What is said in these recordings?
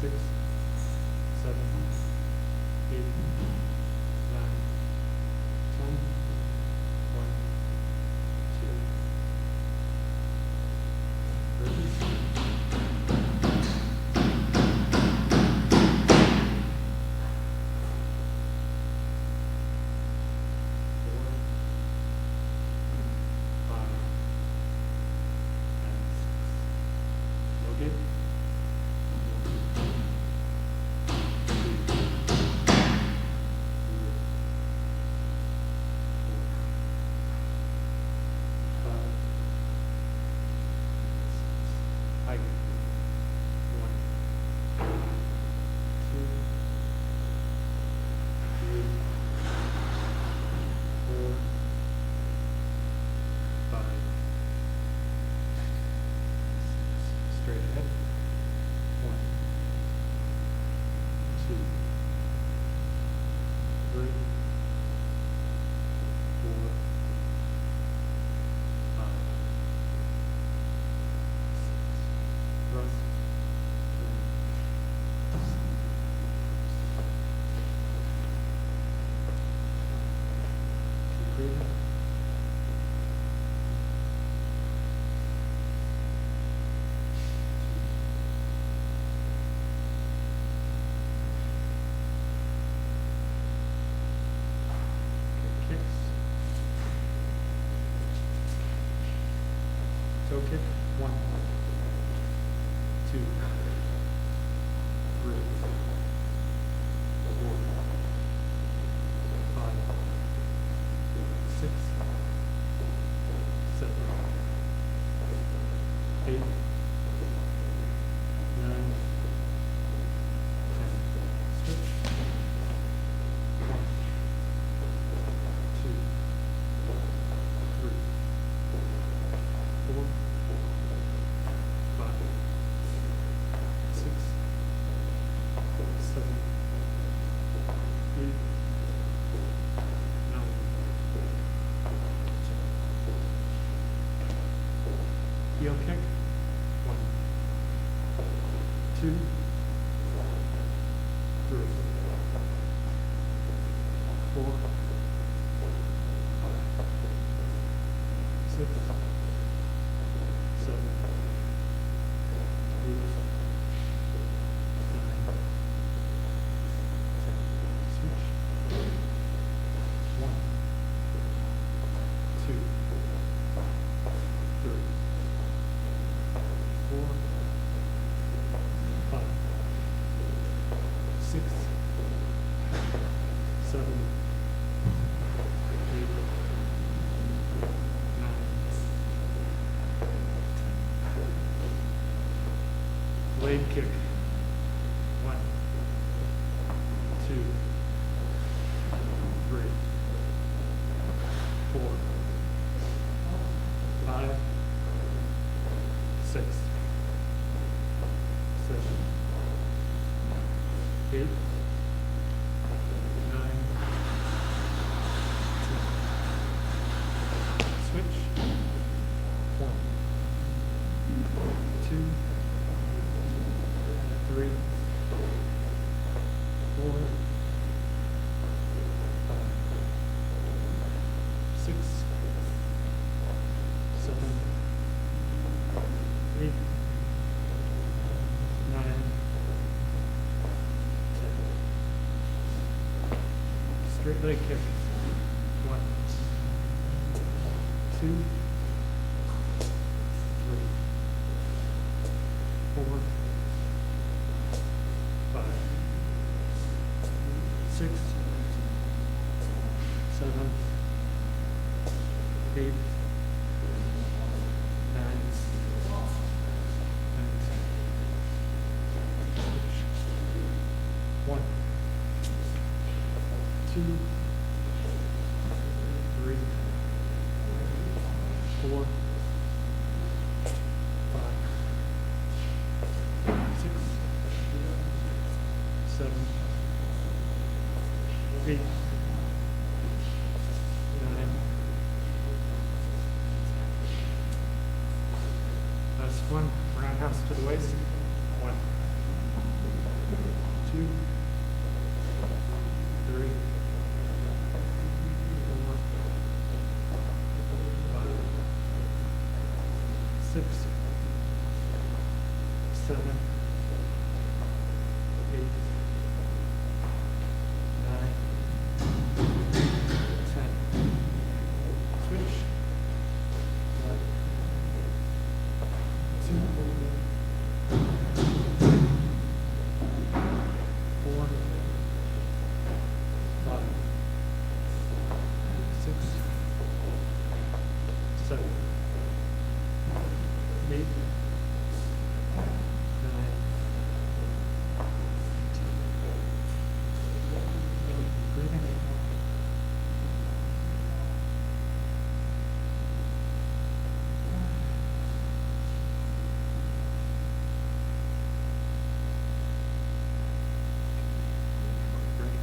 6, 7, 8, 9, 10, 1, 2. Release. Toe kick, 1, 2, 3, 4, 5, 6, 7, 8, 9, 10. Switch. 1, 2, 3, 4, 5, 6, 7, 8, 9, 10. Heel kick. 1, 2, 3, 4, 5, 6, 7, 8, 9, 10. Switch. 1, 2, 3, 4, 5, 6, 7, 8, 9, 10. Blade kick. 1, 2, 3, 4, 5, 6, 7, 8, 9, 10. Switch. 1, 2, 3, 4, 5, 6, 7, 8, 9, 10. Straight leg kick. 1, 2, 3, 4, 5, 6, 7, 8, 9, 10. Switch. 1, 2, 3, 4, 5, 6, 7, 8, 9. Last one, roundhouse to the waist. 1, 2, 3, 4, 5, 6, 7, 8, 9, 10. Switch. 1, 2, 4, 5, 6, 7, 8, 9, 10. Breathing. Break.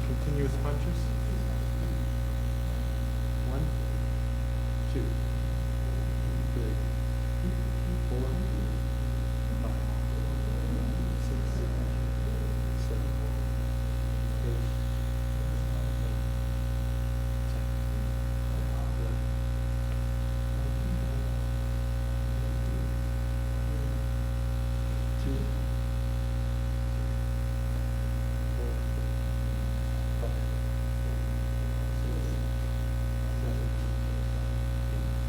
Continuous punches. 1, 2, 3, 4, 5, 6, 7, 8, 9, 10, 11, 2, 4, 5, 6, 7, 8,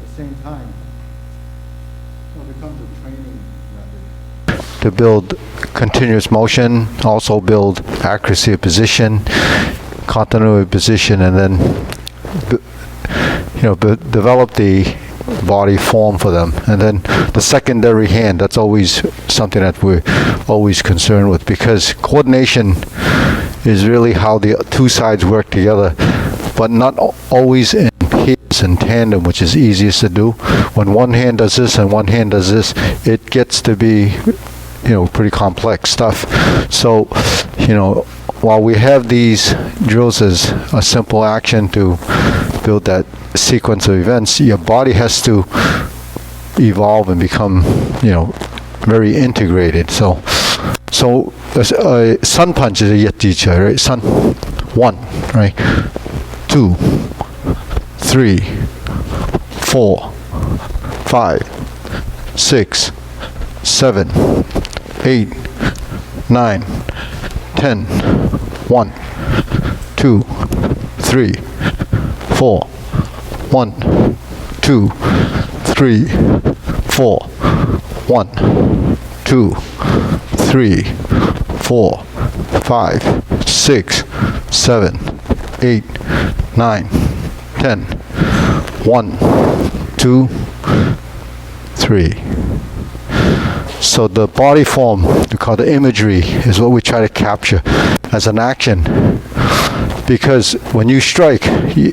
the same time, it becomes a training method. To build continuous motion, also build accuracy of position, continuity of position, and then develop the body form for them. And then the secondary hand, that's always something that we're always concerned with, because coordination is really how the two sides work together, but not always in pairs and tandem, which is easiest to do. When one hand does this and one hand does this, it gets to be pretty complex stuff. So while we have these drills as a simple action to build that sequence of events, your body has to evolve and become very integrated. So sun punch is a yet teacher, right? Sun 1, right? 2, 3, 4, 5, 6, 7, 8, 9, 10. 1, 2, 3, 4. 1, 2, 3, 4. 1, 2, 3, 4, 5, 6, 7, 8, 9, 10. 1, 2, 3. So the body form, we call the imagery, is what we try to capture as an action. Because when you strike,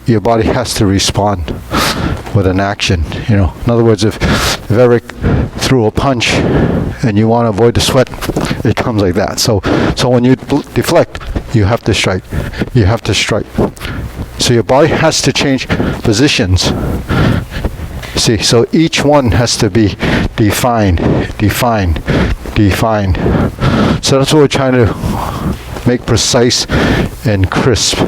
your body has to respond with an action. In other words, if Eric threw a punch and you want to avoid the sweat, it comes like that. So when you deflect, you have to strike. You have to strike. So your body has to change positions. See, so each one has to be defined. So that's what we're trying to make precise and crisp.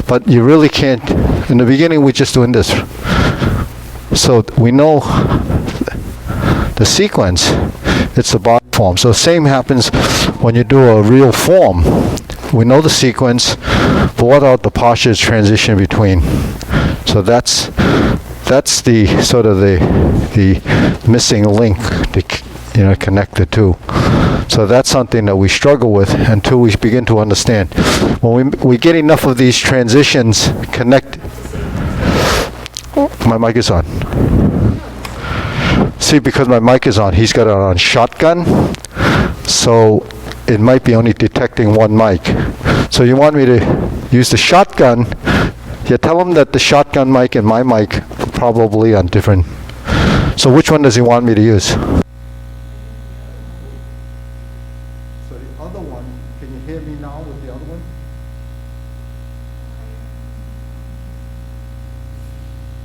But you really can't. In the beginning, we're just doing this. So we know the sequence. It's the body form. So same happens when you do a real form. We know the sequence, but what about the postures transition between? So that's the sort of the missing link to connect the two. So that's something that we struggle with until we begin to understand. When we get enough of these transitions connect. My mic is on. See, because my mic is on, he's got it on shotgun. So it might be only detecting one mic. So you want me to use the shotgun. Yeah, tell him that the shotgun mic and my mic are probably on different. So which one does he want me to use? So the other one, can you hear me now with the other one?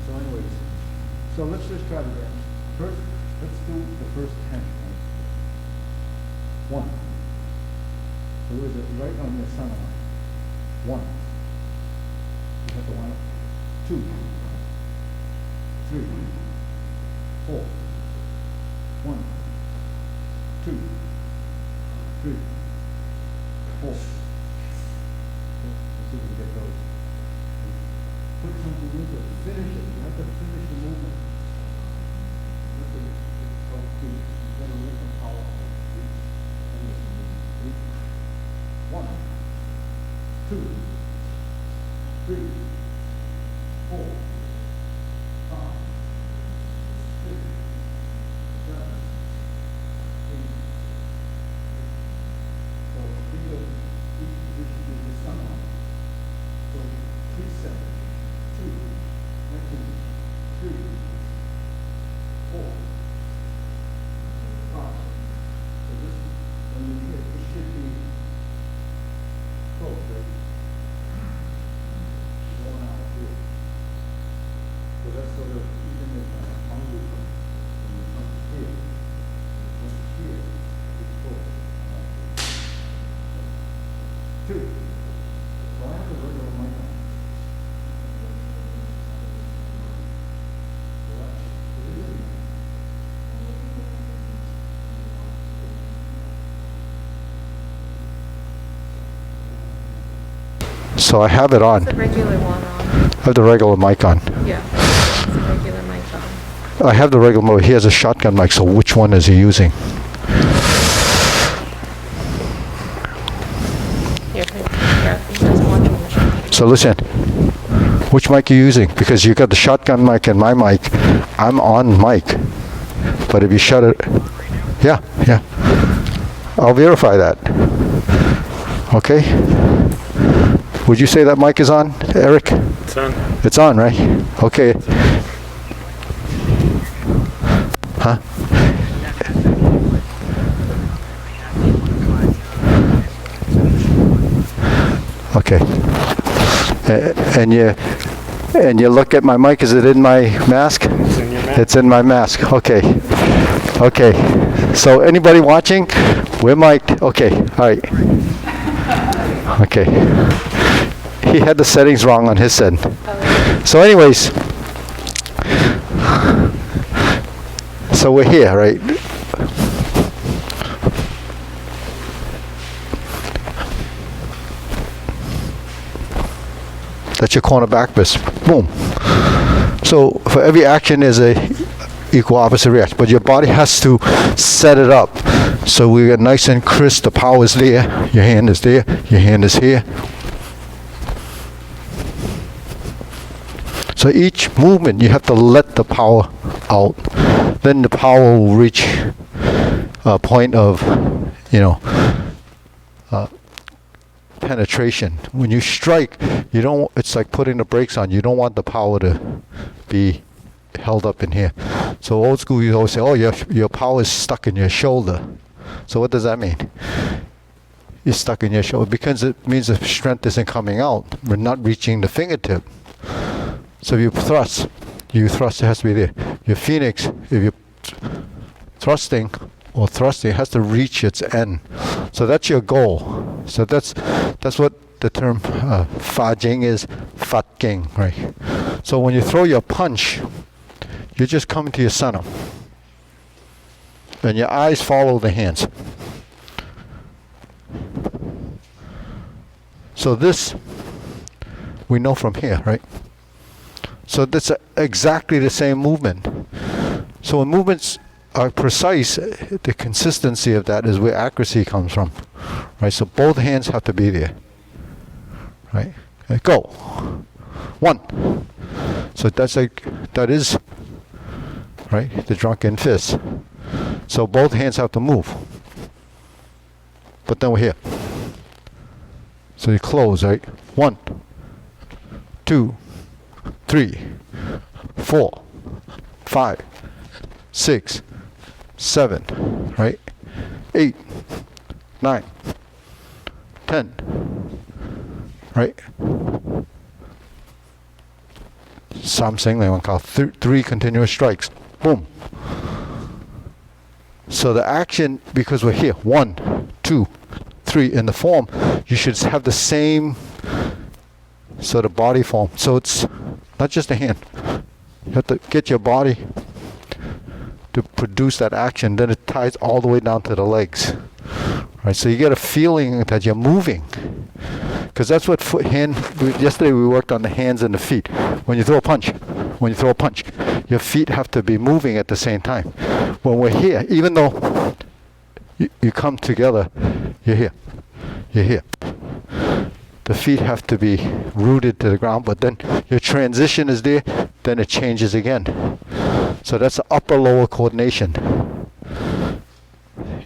So anyways, so let's just try it again. First, let's do the first 10. 1. So is it right on your center line? 1. You have to line up. 2, 3, 4. 1, 2, 3, 4. Let's see if we get those. Put something into it. Finish it. You have to finish the movement. One, 2, 3, 4, 5, 6, 7, 8. So think of each position as the sun line. So 3, 7, 2, 19, 3, 4, 5. So this, when you hit, it should be close, right? Going out here. So that's sort of, even if Bung will come, when you come here, it's close. 2. So I have a regular mic on. So that's, it is. So I have it on. It's the regular one on. I have the regular mic on. Yeah, it's the regular mic on. I have the regular mode. He has a shotgun mic, so which one is he using? So listen, which mic are you using? Because you got the shotgun mic and my mic. I'm on mic. But if you shut it, yeah. I'll verify that. Okay? Would you say that mic is on, Eric? It's on. It's on, right? Okay. Huh? Okay. And you look at my mic. Is it in my mask? It's in your mask. It's in my mask. Okay. So anybody watching? We're mic'd. Okay. All right. Okay. He had the settings wrong on his end. So anyways, so we're here, right? That's your cornerback fist. Boom. So for every action there's a equal opposite reaction, but your body has to set it up so we get nice and crisp. The power is there, your hand is there, your hand is here. So each movement you have to let the power out. Then the power will reach a point of, penetration. When you strike, you don't. It's like putting the brakes on. You don't want the power to be held up in here. So old school, you always say, "Oh, your power is stuck in your shoulder." So what does that mean? You're stuck in your shoulder because it means the strength isn't coming out. We're not reaching the fingertip. So if you thrust, it has to be there. Your phoenix, if you're thrusting, it has to reach its end. So that's your goal. So that's what the term fa jing is, fat ging, right? So when you throw your punch, you're just coming to your center. And your eyes follow the hands. So this, we know from here, right? So that's exactly the same movement. So when movements are precise, the consistency of that is where accuracy comes from, right? So both hands have to be there, right? Okay, go. 1. So that is, right, the drunken fist. So both hands have to move. But then we're here. So you close, right? 1, 2, 3, 4, 5, 6, 7, right? 8, 9, 10, right? Some saying they want to call 3 continuous strikes. Boom. So the action, because we're here, 1, 2, 3 in the form, you should have the same sort of body form. So it's not just a hand. You have to get your body to produce that action. Then it ties all the way down to the legs. Right? So you get a feeling that you're moving. Because that's what yesterday we worked on the hands and the feet. When you throw a punch, your feet have to be moving at the same time. When we're here, even though you come together, you're here. The feet have to be rooted to the ground, but then your transition is there, then it changes again. So that's the upper-lower coordination.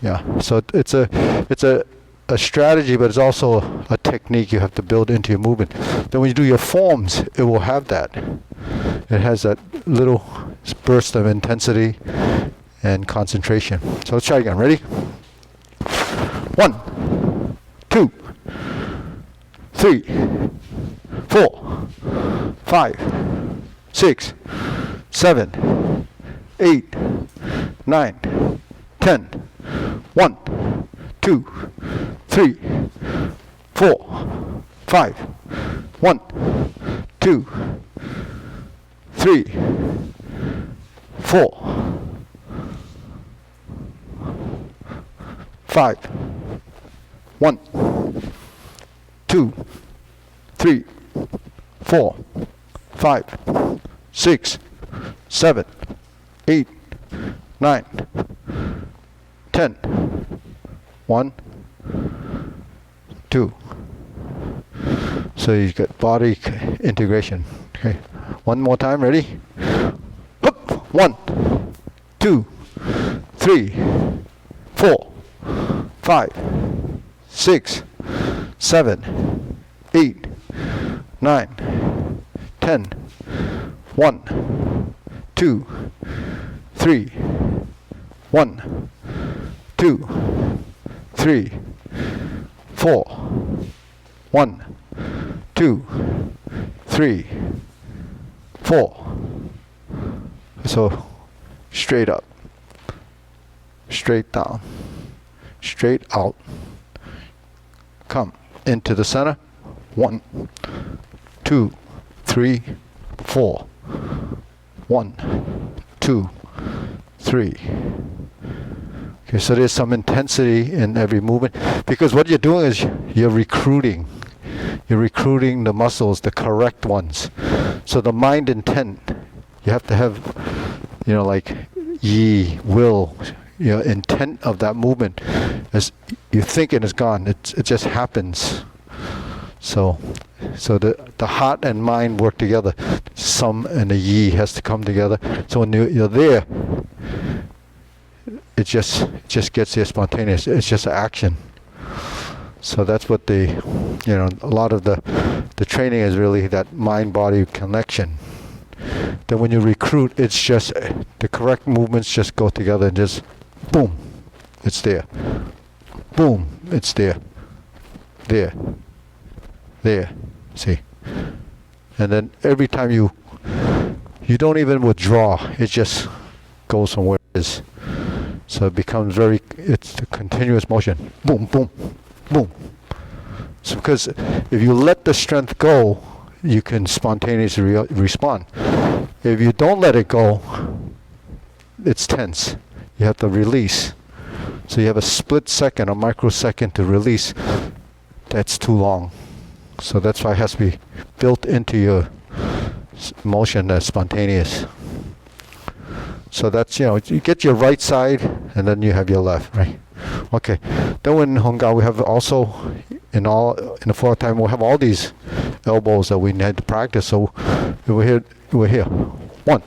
Yeah, so it's a strategy, but it's also a technique you have to build into your movement. Then when you do your forms, it will have that. It has that little burst of intensity and concentration. So let's try again. Ready? 1, 2, 3, 4, 5, 6, 7, 8, 9, 10. 1, 2, 3, 4, 5. 1, 2, 3, 4, 5. 1, 2, 3, 4, 5, 6, 7, 8, 9, 10. 1, 2. So you get body integration. Okay. One more time. Ready? Hook. 1, 2, 3, 4, 5, 6, 7, 8, 9, 10. 1, 2, 3. 1, 2, 3, 4. 1, 2, 3, 4. So straight up, straight down, straight out. Come into the center. 1, 2, 3, 4. 1, 2, 3. Okay, so there's some intensity in every movement, because what you're doing is you're recruiting the muscles, the correct ones. So the mind intent, you have to have, like yi, will, intent of that movement. As you think it is gone, it just happens. So the heart and mind work together. Some and the yi has to come together. So when you're there, it just gets there spontaneous. It's just an action. So that's what a lot of the training is really that mind-body connection. Then when you recruit, it's just the correct movements just go together and just boom, it's there. Boom, it's there. There. There. See? And then every time you don't even withdraw, it just goes from where it is. So it becomes it's a continuous motion. Boom, boom, boom. So because if you let the strength go, you can spontaneously respond. If you don't let it go, it's tense. You have to release. So you have a split second, a microsecond to release. That's too long. So that's why it has to be built into your motion that's spontaneous. So that's, you get your right side and then you have your left, right? Okay. Then in Honga we have also, in the fourth time, we'll have all these elbows that we need to practice. So we're here. 1,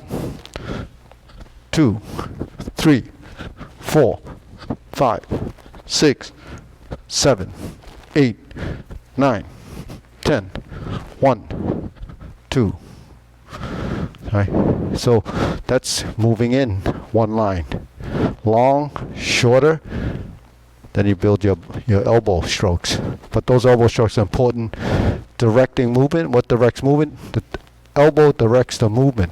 2, 3, 4, 5, 6, 7, 8, 9, 10. 1, 2. Right. So that's moving in one line. Long, shorter, then you build your elbow strokes. But those elbow strokes are important. Directing movement. What directs movement? The elbow directs the movement.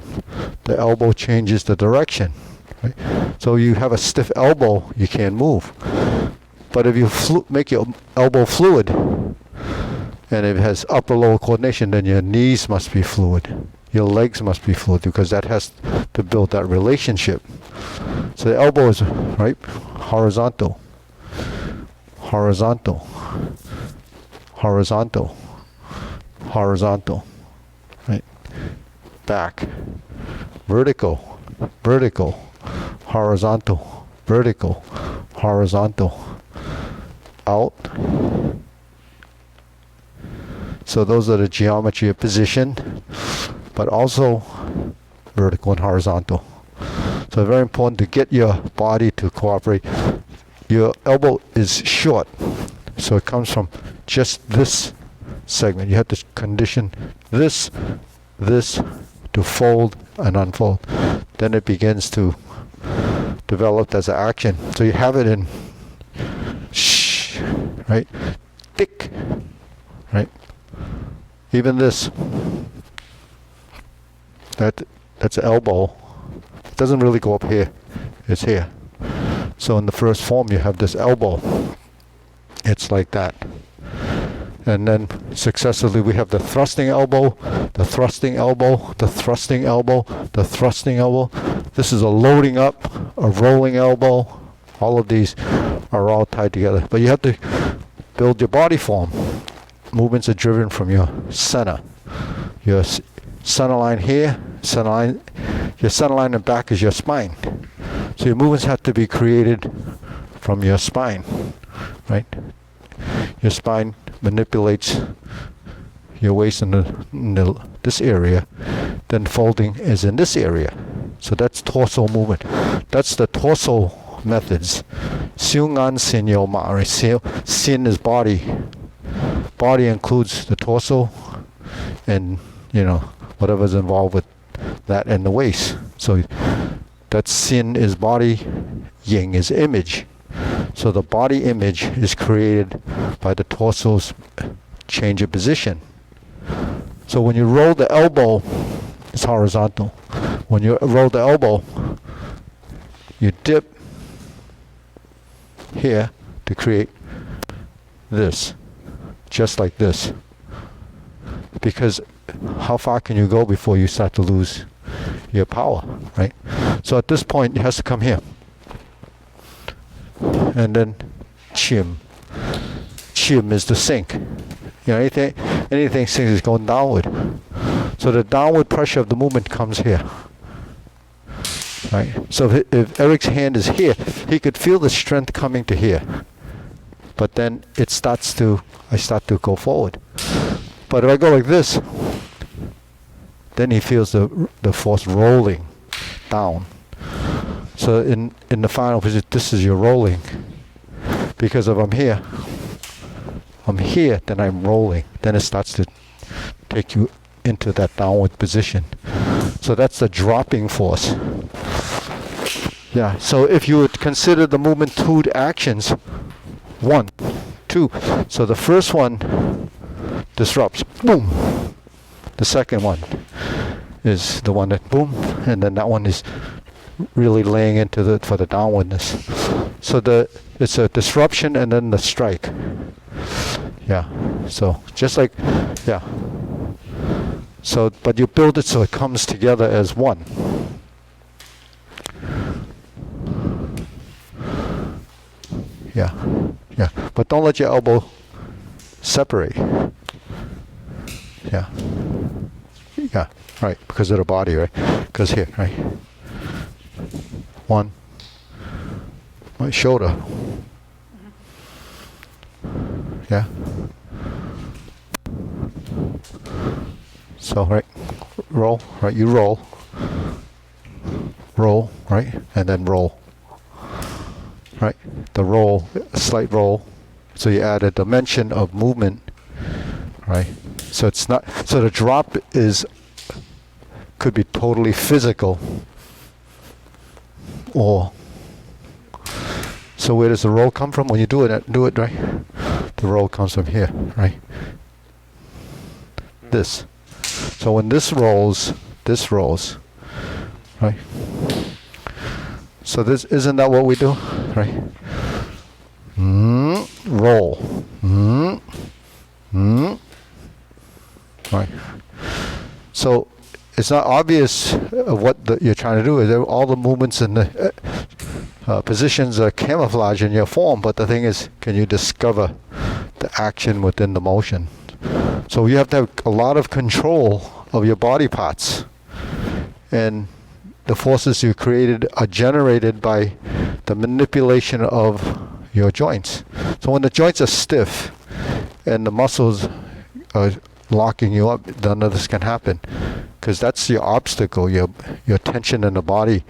The elbow changes the direction. Right? So you have a stiff elbow, you can't move. But if you make your elbow fluid, and if it has upper-lower coordination, then your knees must be fluid. Your legs must be fluid, because that has to build that relationship. So the elbow is, right, horizontal, horizontal, horizontal, horizontal, right, back, vertical, vertical, horizontal, vertical, horizontal, out. So those are the geometry of position, but also vertical and horizontal. So very important to get your body to cooperate. Your elbow is short, so it comes from just this segment. You have to condition this to fold and unfold. Then it begins to develop as an action. So you have it in shh, right? Thick, right? Even this, that's elbow. It doesn't really go up here. It's here. So in the first form, you have this elbow. It's like that. And then successively, we have the thrusting elbow, the thrusting elbow, the thrusting elbow, the thrusting elbow. This is a loading up, a rolling elbow. All of these are all tied together. But you have to build your body form. Movements are driven from your center. Your center line here, center line Your center line and back is your spine. So your movements have to be created from your spine, right? Your spine manipulates your waist in this area, then folding is in this area. So that's torso movement. That's the torso methods. Seong an sin yo ma, right? Sin is body. Body includes the torso and, you know, whatever's involved with that and the waist. So that sin is body, Ying is image. So the body image is created by the torso's change of position. So when you roll the elbow, it's horizontal. When you roll the elbow, you dip here to create this, just like this. Because how far can you go before you start to lose your power, right? So at this point, it has to come here. And then chim. Chim is the sink. You know, anything sinks is going downward. So the downward pressure of the movement comes here. Right? So if Eric's hand is here, he could feel the strength coming to here. But then I start to go forward. But if I go like this, then he feels the force rolling down. So in the final position, this is your rolling. Because if I'm here, then I'm rolling. Then it starts to take you into that downward position. So that's the dropping force. Yeah, so if you would consider the movement two actions, 1, 2. So the first one disrupts, boom. The second one is the one that boom, and then that one is really laying into for the downwardness. So it's a disruption and then the strike. Yeah. So just like, yeah. So, but you build it so it comes together as one. Yeah. Yeah. But don't let your elbow separate. Yeah. Yeah. Right. Because of the body, right? Because here, right? One. My shoulder. Yeah. So, right, roll, right, you roll, right, and then roll, right, the roll, a slight roll, so you add a dimension of movement, right, so it's not, so the drop could be totally physical, or, so where does the roll come from when you do it, right, the roll comes from here, right, this. So when this rolls, right? So this, isn't that what we do, right? Roll. Right. So it's not obvious what you're trying to do. Is all the movements and the positions are camouflage in your form, but the thing is, can you discover the action within the motion? So you have to have a lot of control of your body parts. And the forces you created are generated by the manipulation of your joints. So when the joints are stiff and the muscles are locking you up, none of this can happen. Because that's your obstacle, your tension in the body,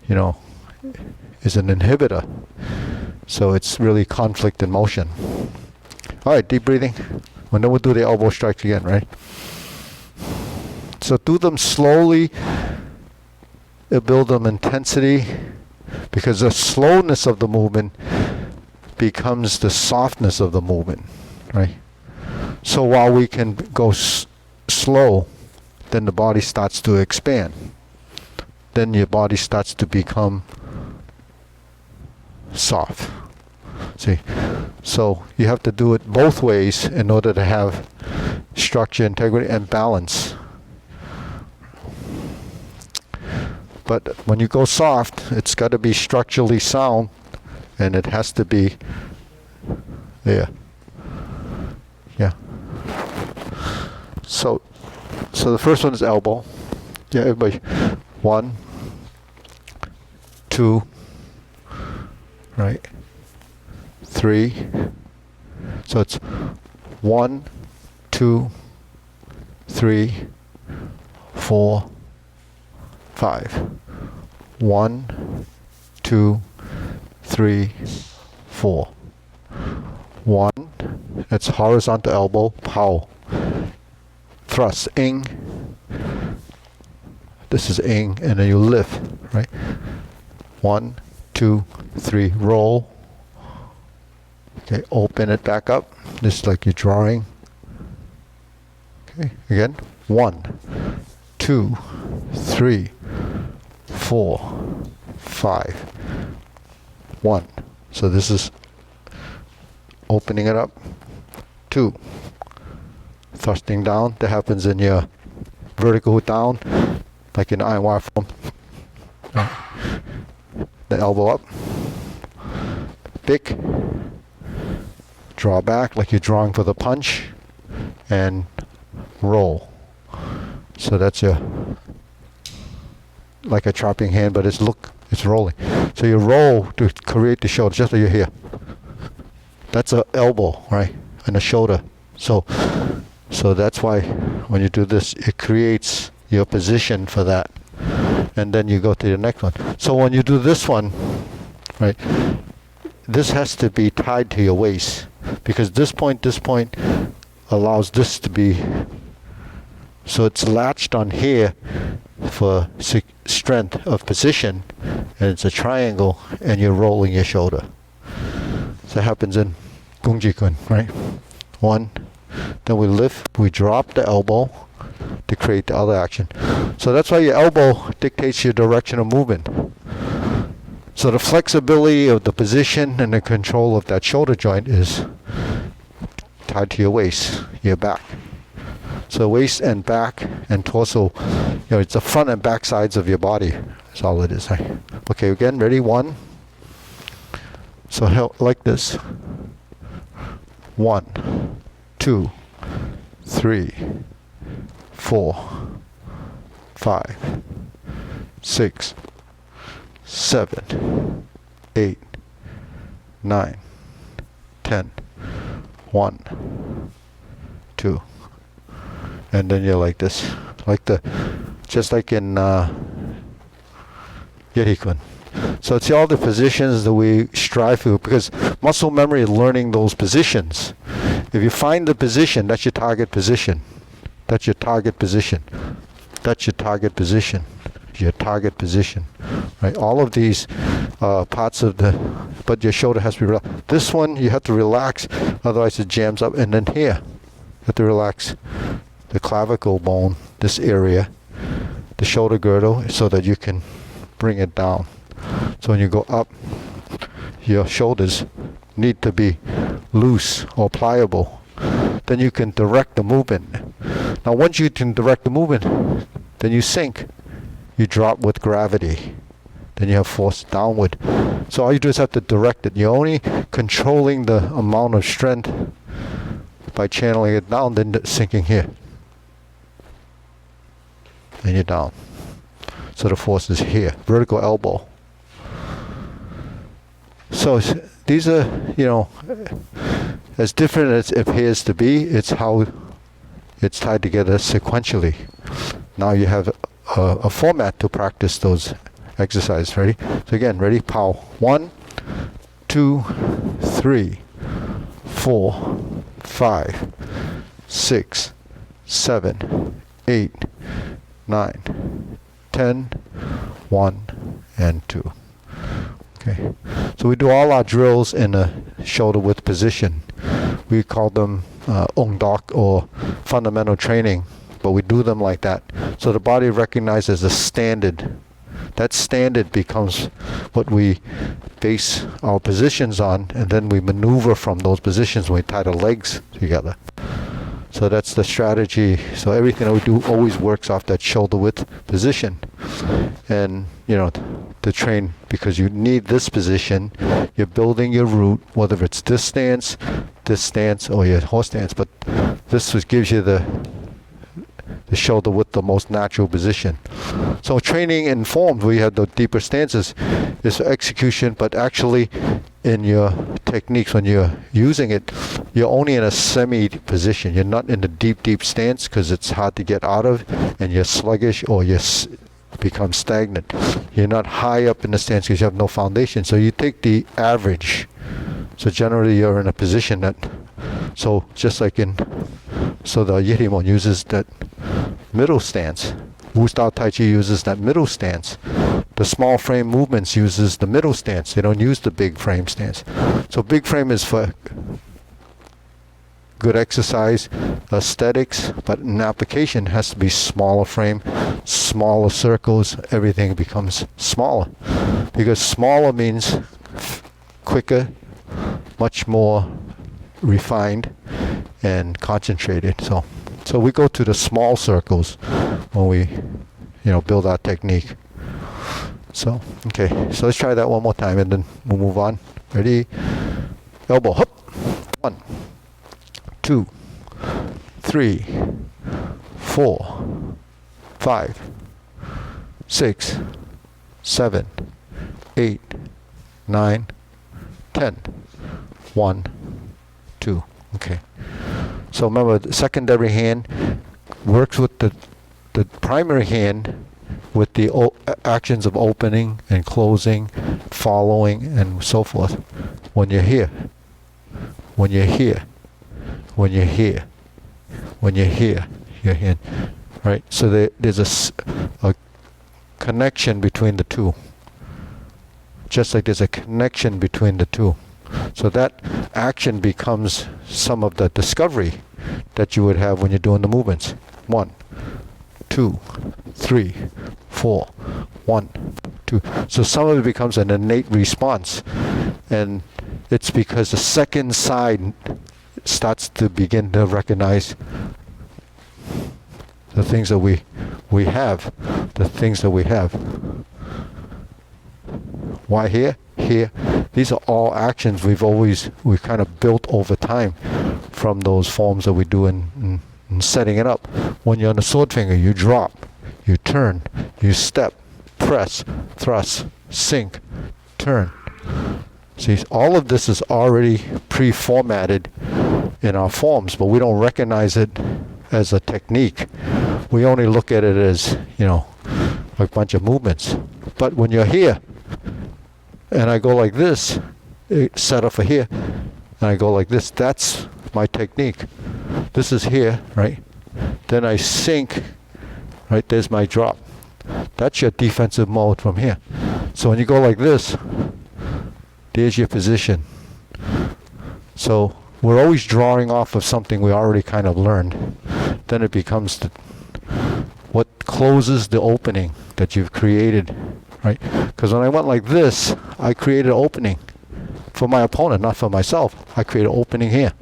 you know, is an inhibitor. So it's really conflict in motion. All right, deep breathing. And then we'll do the elbow strikes again, right? So do them slowly. It'll build them intensity, because the slowness of the movement becomes the softness of the movement, right? So while we can go slow, then the body starts to expand. Then your body starts to become soft. See? So you have to do it both ways in order to have structure, integrity, and balance. But when you go soft, it's got to be structurally sound, and it has to be there. Yeah. So the first one is elbow. Yeah, everybody. 1, 2, right, 3. So it's 1, 2, 3, 4, 5. 1, 2, 3, 4. 1. That's horizontal elbow, pow. Thrust, ing. This is ing, and then you lift, right? 1, 2, 3, roll. Okay, open it back up. This is like you're drawing. Okay, again. 1, 2, 3, 4, 5. 1. So this is opening it up. 2. Thrusting down. That happens in your vertical down, like in iron wire form. The elbow up. Big. Draw back like you're drawing for the punch. And roll. So that's your, like a chopping hand, but it's rolling. So you roll to create the shoulder, just like you're here. That's an elbow, right? And a shoulder. So that's why when you do this, it creates your position for that. And then you go to the next one. So when you do this one, right, this has to be tied to your waist. Because this point allows this to be, so it's latched on here for strength of position, and it's a triangle, and you're rolling your shoulder. So it happens in Gung Kuen, right? 1, then we lift, we drop the elbow to create the other action. So that's why your elbow dictates your direction of movement. So the flexibility of the position and the control of that shoulder joint is tied to your waist, your back. So waist and back and torso, it's the front and back sides of your body. That's all it is. Right? Okay, again, ready? 1. So like this. 1, 2, 3, 4, 5, 6, 7, 8, 9, 10. 1, 2. And then you're like this. Just like in Yehikun. So it's all the positions that we strive for, because muscle memory is learning those positions. If you find the position, that's your target position. That's your target position. That's your target position. Your target position. Right? All of these parts of but your shoulder has to be relaxed. This one you have to relax, otherwise it jams up. And then here, you have to relax the clavicle bone, this area, the shoulder girdle, so that you can bring it down. So when you go up, your shoulders need to be loose or pliable. Then you can direct the movement. Now once you can direct the movement, then you sink. You drop with gravity. Then you have force downward. So all you do is have to direct it. You're only controlling the amount of strength by channeling it down, then sinking here. And you're down. So the force is here. Vertical elbow. So these are, as different as it appears to be, it's how it's tied together sequentially. Now you have a format to practice those exercises. Ready? So again, ready? Pow. 1, 2, 3, 4, 5, 6, 7, 8, 9, 10, 1, and 2. Okay. So we do all our drills in a shoulder width position. We call them ongdok, or fundamental training, but we do them like that. So the body recognizes a standard. That standard becomes what we base our positions on, and then we maneuver from those positions when we tie the legs together. So that's the strategy. So everything that we do always works off that shoulder width position. And, to train, because you need this position, you're building your root, whether it's this stance, or your horse stance. But this gives you the shoulder with the most natural position. So training in forms where you have the deeper stances is for execution, but actually in your techniques when you're using it, you're only in a semi position. You're not in the deep stance because it's hard to get out of, and you're sluggish or you become stagnant. You're not high up in the stance because you have no foundation. So you take the average. So generally you're in a position that, so just like in, so the Yirimon uses that middle stance. Wu style Tai Chi uses that middle stance. The small frame movements uses the middle stance. They don't use the big frame stance. So big frame is for good exercise, aesthetics, but in application it has to be smaller frame, smaller circles, everything becomes smaller. Because smaller means quicker, much more refined and concentrated. So we go to the small circles when we, build our technique. So, okay, so let's try that one more time and then we'll move on. Ready? Elbow, hop. 1, 2, 3, 4, 5, 6, 7, 8, 9, 10. 1, 2. Okay. So remember, the secondary hand works with the primary hand with the actions of opening and closing, following, and so forth. When you're here, when you're here, when you're here, when you're here, your hand, right? So there's a connection between the two. Just like there's a connection between the two. So that action becomes some of the discovery that you would have when you're doing the movements. 1, 2, 3, 4, 1, 2. So some of it becomes an innate response, and it's because the second side starts to begin to recognize the things that we have, the things that we have. Why here? Here. These are all actions we've kind of built over time from those forms that we do in setting it up. When you're on the sword finger, you drop, you turn, you step, press, thrust, sink, turn. See, all of this is already pre-formatted in our forms, but we don't recognize it as a technique. We only look at it as, a bunch of movements. But when you're here, and I go like this, set up for here, and I go like this, that's my technique. This is here, right? Then I sink, right? There's my drop. That's your defensive mode from here. So when you go like this, there's your position. So we're always drawing off of something we already kind of learned. Then it becomes what closes the opening that you've created, right? Because when I went like this, I created an opening for my opponent, not for myself. I created an opening here.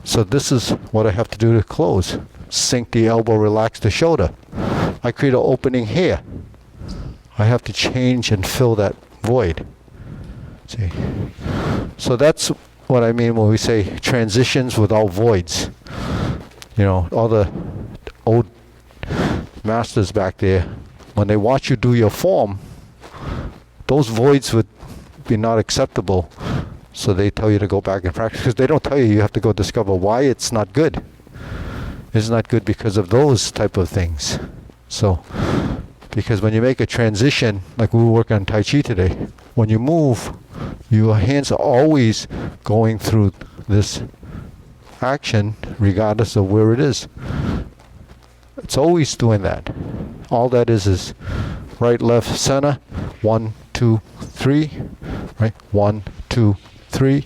So this is what I have to do to close. Sink the elbow, relax the shoulder. I create an opening here. I have to change and fill that void. See? So that's what I mean when we say transitions without voids. All the old masters back there, when they watch you do your form, those voids would be not acceptable. So they tell you to go back and practice, because they don't tell you have to go discover why it's not good. It's not good because of those type of things. So, because when you make a transition, like we were working on Tai Chi today, when you move, your hands are always going through this action regardless of where it is. It's always doing that. All that is right, left, center, 1, 2, 3, right? 1, 2, 3,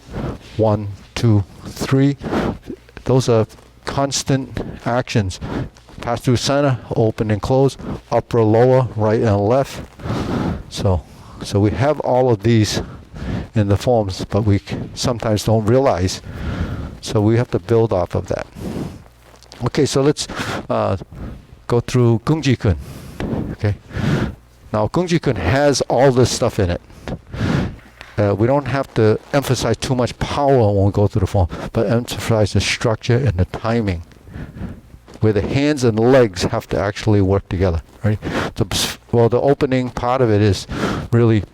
1, 2, 3. Those are constant actions. Pass through center, open and close, upper, lower, right and left. So we have all of these in the forms, but we sometimes don't realize. So we have to build off of that. Okay, so let's go through Gung Kuen. Okay. Now Gung Kuen has all this stuff in it. We don't have to emphasize too much power when we go through the form, but emphasize the structure and the timing. where the hands and legs have to actually work together, right? Well, the opening part of it is really,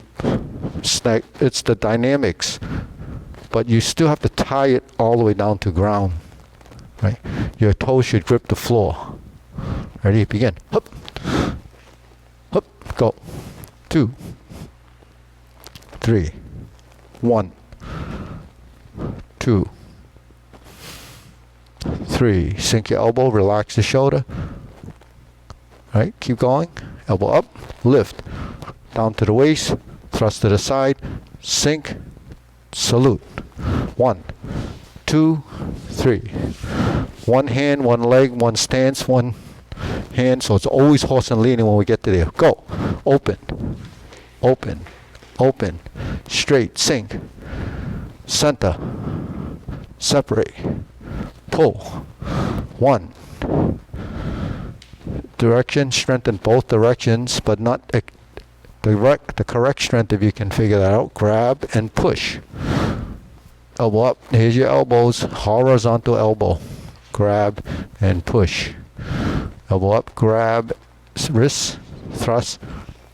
it's the dynamics, but you still have to tie it all the way down to ground, right? Your toes should grip the floor. Ready? Begin. Hup. Hup. Go. 2, 3, 1, 2, 3. Sink your elbow, relax the shoulder. Right, keep going. Elbow up, lift. Down to the waist, thrust to the side, sink, salute. 1, 2, 3. One hand, one leg, one stance, one hand. So it's always horse and leaning when we get to there. Go. Open, open, open. Straight, sink. Center. Separate. Pull. 1. Direction, strengthen both directions, but not the correct strength if you can figure that out. Grab and push. Elbow up. Here's your elbows. Horizontal elbow. Grab and push. Elbow up. Grab. Wrist. Thrust.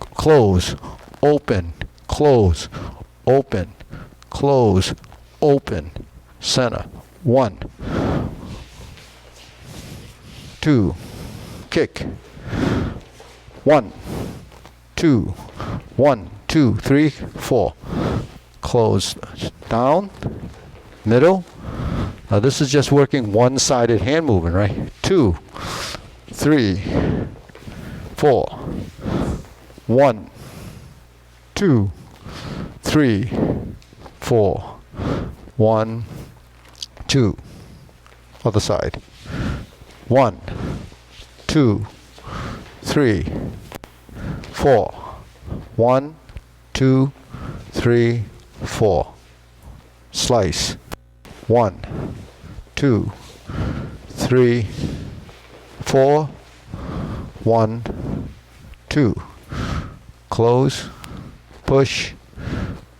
Close. Open. Close. Open. Close. Open. Center. 1, 2, kick. 1, 2, 1, 2, 3, 4. Close. Down. Middle. Now this is just working one-sided hand movement, right? 2, 3, 4. 1, 2, 3, 4. 1, 2. Other side. 1, 2, 3, 4. 1, 2, 3, 4. Slice. 1, 2, 3, 4. 1, 2. Close. Push.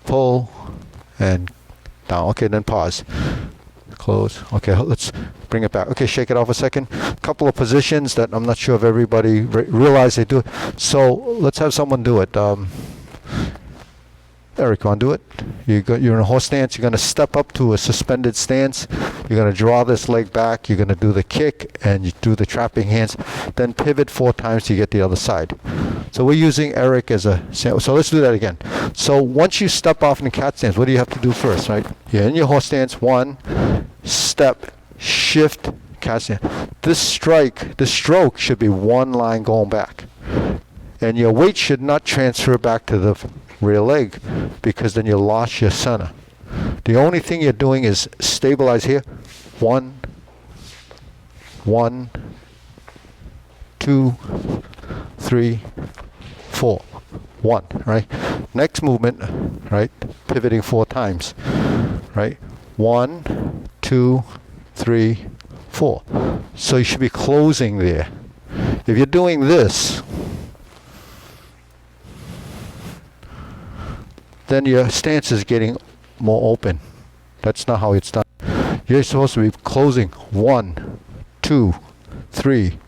Pull. And down. Okay, then pause. Close. Okay, let's bring it back. Okay, shake it off a second. Couple of positions that I'm not sure if everybody realize they do it. So let's have someone do it. Eric, want to do it? You're in a horse stance. You're going to step up to a suspended stance. You're going to draw this leg back. You're going to do the kick and you do the trapping hands. Then pivot 4 times to get the other side. So we're using Eric as a sample. So let's do that again. So once you step off in the cat stance, what do you have to do first, right? You're in your horse stance. 1, step, shift, cat stance. This stroke should be one line going back. And your weight should not transfer back to the rear leg because then you lost your center. The only thing you're doing is stabilize here. 1, 1, 2, 3, 4. 1, right? Next movement, right? Pivoting 4 times, right? 1, 2, 3, 4. So you should be closing there. If you're doing this, then your stance is getting more open. That's not how it's done. You're supposed to be closing 1, 2, 3,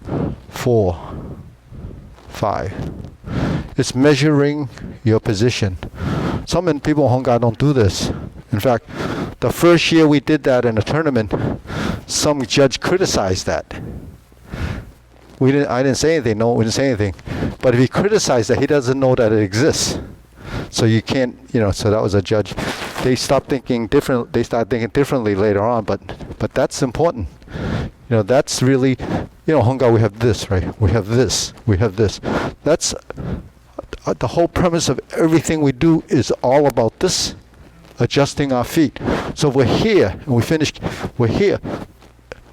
4, 5. It's measuring your position. Some people in Hong Kong don't do this. In fact, the first year we did that in a tournament, some judge criticized that. I didn't say anything. No, we didn't say anything. But if he criticized that, he doesn't know that it exists. So you can't, so that was a judge. They stopped thinking different. They started thinking differently later on. But that's important. That's really, Hong Kong, we have this, right? We have this. We have this. That's the whole premise of everything we do is all about this, adjusting our feet. So if we're here and we finish, we're here.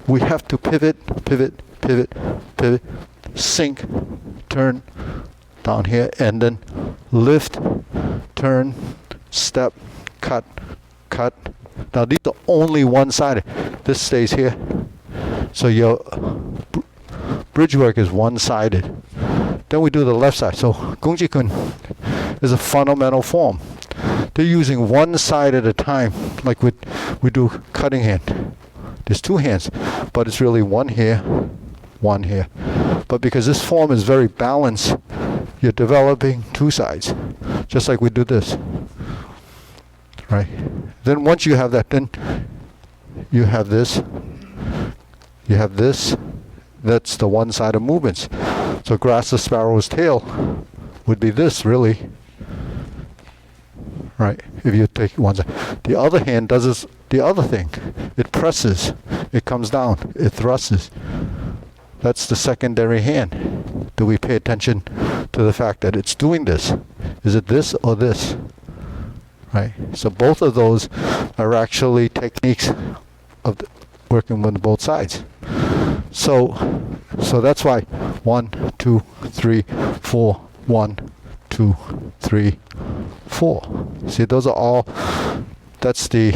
We have to pivot, pivot, pivot, pivot, sink, turn down here, and then lift, turn, step, cut, cut. Now these are only one-sided. This stays here. So your bridge work is one-sided. Then we do the left side. So Gung Kuen is a fundamental form. They're using one side at a time, like we do cutting hand. There's 2 hands, but it's really 1 here, one here. But because this form is very balanced, you're developing two sides, just like we do this, right? Then once you have that, then you have this, that's the one side of movements. So grasp the sparrow's tail would be this, really, right? If you take one side. The other hand does this, the other thing. It presses, it comes down, it thrusts. That's the secondary hand. Do we pay attention to the fact that it's doing this? Is it this or this? Right? So both of those are actually techniques of working with both sides. So that's why 1, 2, 3, 4, 1, 2, 3, 4. See, those are all, that's the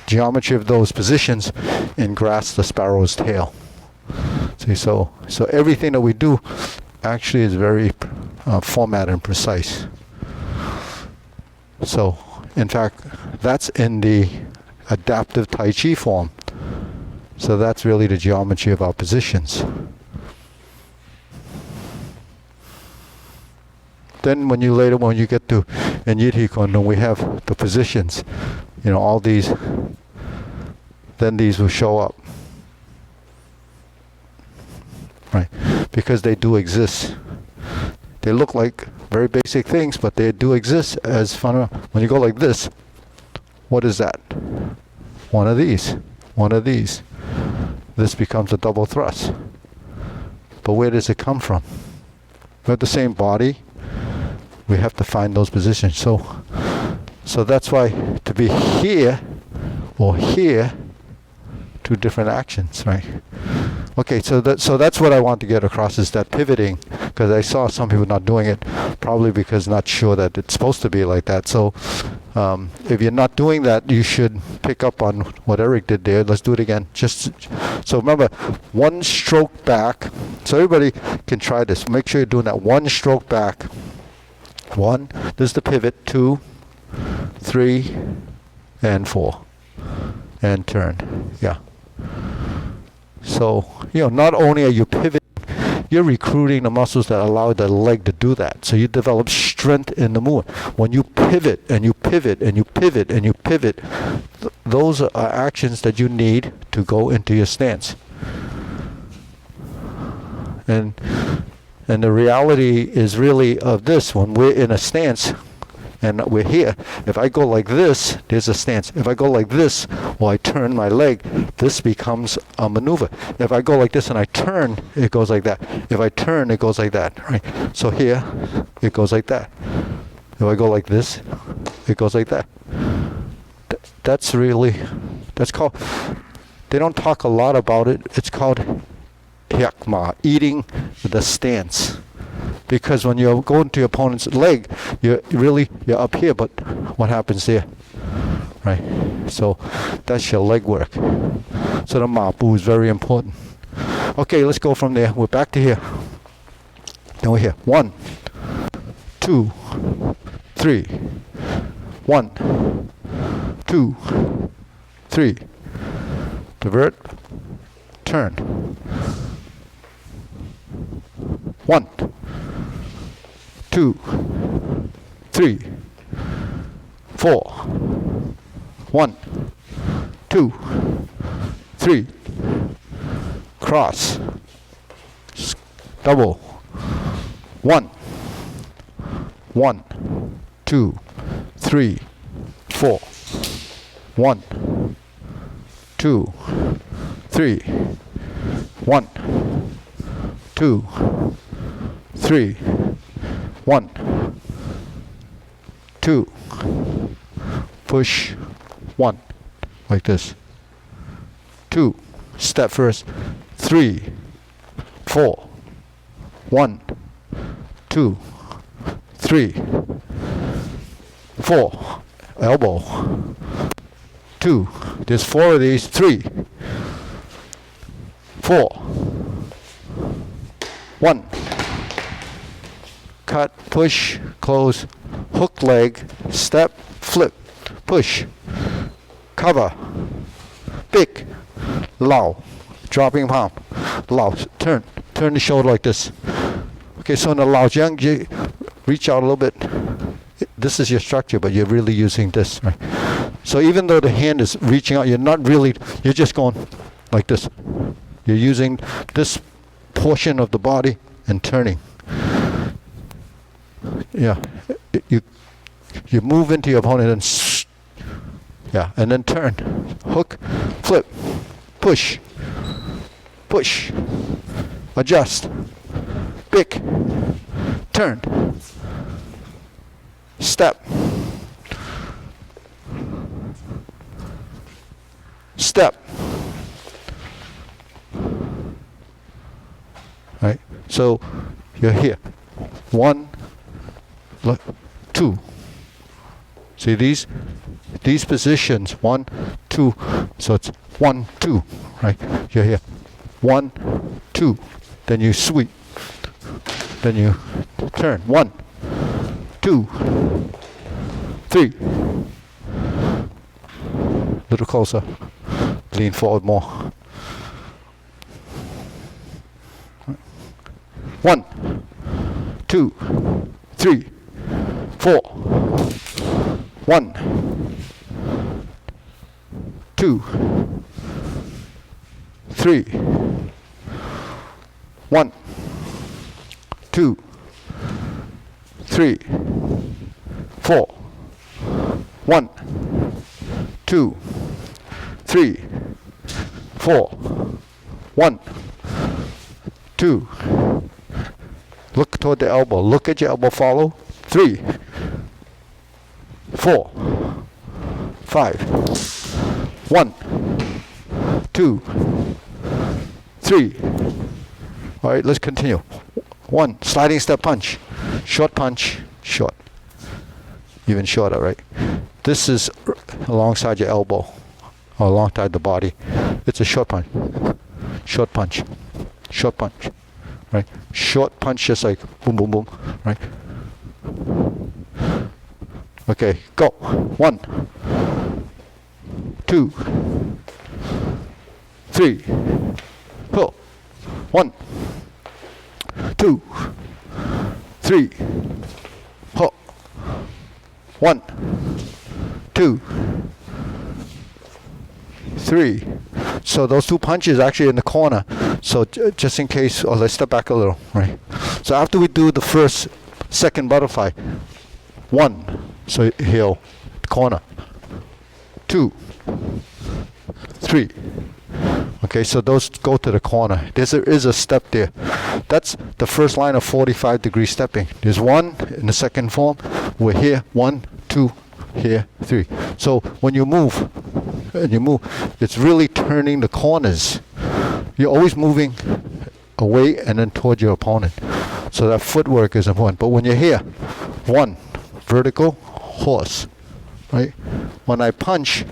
geometry of those positions in grasp the sparrow's tail. See, so everything that we do actually is very formatted and precise. So, in fact, that's in the adaptive Tai Chi form. So that's really the geometry of our positions. Then when you get to in Yidhi Kondo, we have the positions. You know, all these, then these will show up. Right? Because they do exist. They look like very basic things, but they do exist as fun. When you go like this, what is that? One of these. One of these. This becomes a double thrust. But where does it come from? We have the same body. We have to find those positions. So that's why to be here or here, two different actions, right? Okay, so that's what I want to get across, is that pivoting, because I saw some people not doing it, probably because not sure that it's supposed to be like that. So if you're not doing that, you should pick up on what Eric did there. Let's do it again. Just so remember, one stroke back. So everybody can try this. Make sure you're doing that one stroke back. 1, this is the pivot, 2, 3, and 4, and turn. Yeah. So, not only are you pivoting, you're recruiting the muscles that allow the leg to do that. So you develop strength in the movement. When you pivot and you pivot and you pivot and you pivot, those are actions that you need to go into your stance. And the reality is really of this: when we're in a stance and we're here, if I go like this, there's a stance. If I go like this, or I turn my leg, this becomes a maneuver. If I go like this and I turn, it goes like that. If I turn, it goes like that, right? So here, it goes like that. If I go like this, it goes like that. That's called, they don't talk a lot about it. It's called hyakma, eating the stance. Because when you go into your opponent's leg, you're up here, but what happens there? Right? So that's your leg work. So the mabu is very important. Okay, let's go from there. We're back to here. Then we're here. 1, 2, 3. 1, 2, 3. Pivot. Turn. 1, 2, 3, 4. 1, 2, 3. Cross. Double. 1, 1, 2, 3, 4. 1, 2, 3. 1, 2, 3. 1, 2. Push. 1. Like this. 2. Step first. 3, 4. 1, 2, 3, 4. Elbow. 2. There's 4 of these. 3, 4. 1. Cut, push, close, hook leg, step, flip, push, cover, big, Lau, dropping palm, Lau, turn, turn the shoulder like this. Okay, so in the Lau Jiang, you reach out a little bit. This is your structure, but you're really using this, right? So even though the hand is reaching out, you're not really, you're just going like this. You're using this portion of the body and turning. Yeah, you move into your opponent and yeah, and then turn, hook, flip, push, push, adjust, pick, turn, step, step. Right, so you're here. 1, 2. See these positions, 1, 2. So it's 1, 2. Right, you're here. 1, 2. Then you sweep. Then you turn. 1, 2, 3. Little closer. Lean forward more. 1, 2, 3, 4. 1, 2, 3. 1, 2, 3, 4. 1, 2, 3, 4. 1, 2. Look toward the elbow. Look at your elbow. Follow. 3, 4, 5. 1, 2, 3. All right, let's continue. 1, sliding step punch. Short punch, short. Even shorter, right? This is alongside your elbow, or alongside the body. It's a short punch. Short punch. Short punch. Right? Short punch, just like boom, boom, boom. Right? Okay, go. 1, 2, 3. Pull. 1, 2, 3. Pull. 1, 2, 3. So those 2 punches actually in the corner. So just in case, let's step back a little, right? So after we do the first, second butterfly, 1, so heel, corner, 2, 3. Okay, so those go to the corner. There is a step there. That's the first line of 45-degree stepping. There's 1 in the second form. We're here, 1, 2, here, 3. So when you move, it's really turning the corners. You're always moving away and then toward your opponent. So that footwork is important. But when you're here, 1, vertical, horse, right? When I punch,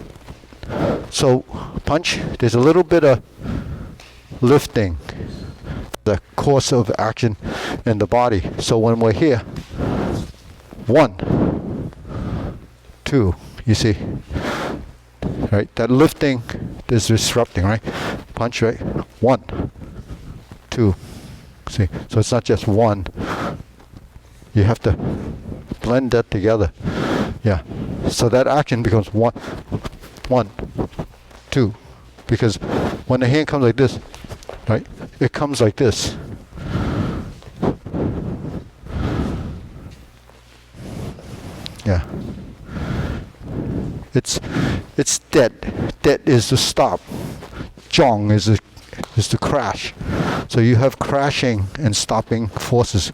so punch, there's a little bit of lifting, the course of action in the body. So when we're here, 1, 2, you see, right? That lifting is disrupting, right? Punch, right? 1, 2, see? So it's not just 1. You have to blend that together. Yeah. So that action becomes 1, 2. Because when the hand comes like this, right? It comes like this. Yeah. It's dead. Dead is the stop. Zhong is the crash. So you have crashing and stopping forces.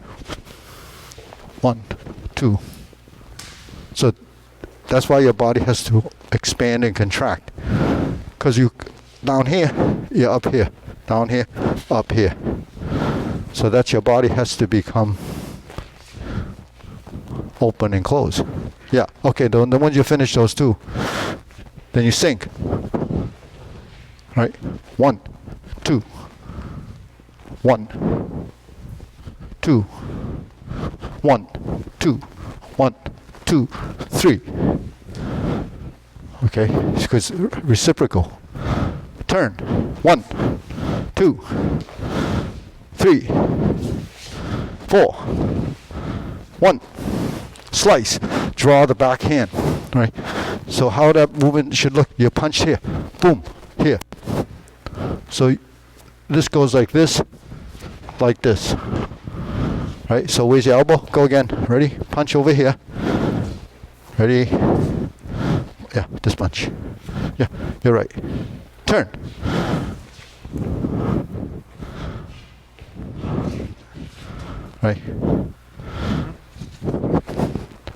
1, 2. So that's why your body has to expand and contract. Because you down here, you're up here. Down here, up here. So that your body has to become open and close. Yeah, okay, then once you finish those 2, then you sink. Right? 1, 2. 1, 2. 1, 2. 1, 2, 3. Okay, because reciprocal. Turn. 1, 2, 3, 4, 1. Slice. Draw the back hand. Right? So how that movement should look, you punch here. Boom. Here. So this goes like this. Like this. Right? So where's your elbow? Go again. Ready? Punch over here. Ready? Yeah, this punch. Yeah, you're right. Turn. Right.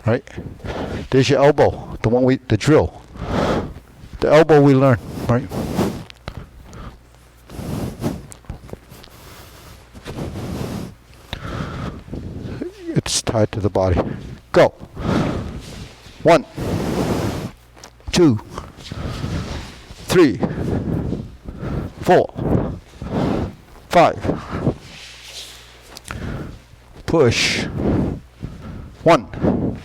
Right. There's your elbow. The drill. The elbow we learn. Right. It's tied to the body. Go. 1, 2, 3, 4, 5. Push. 1,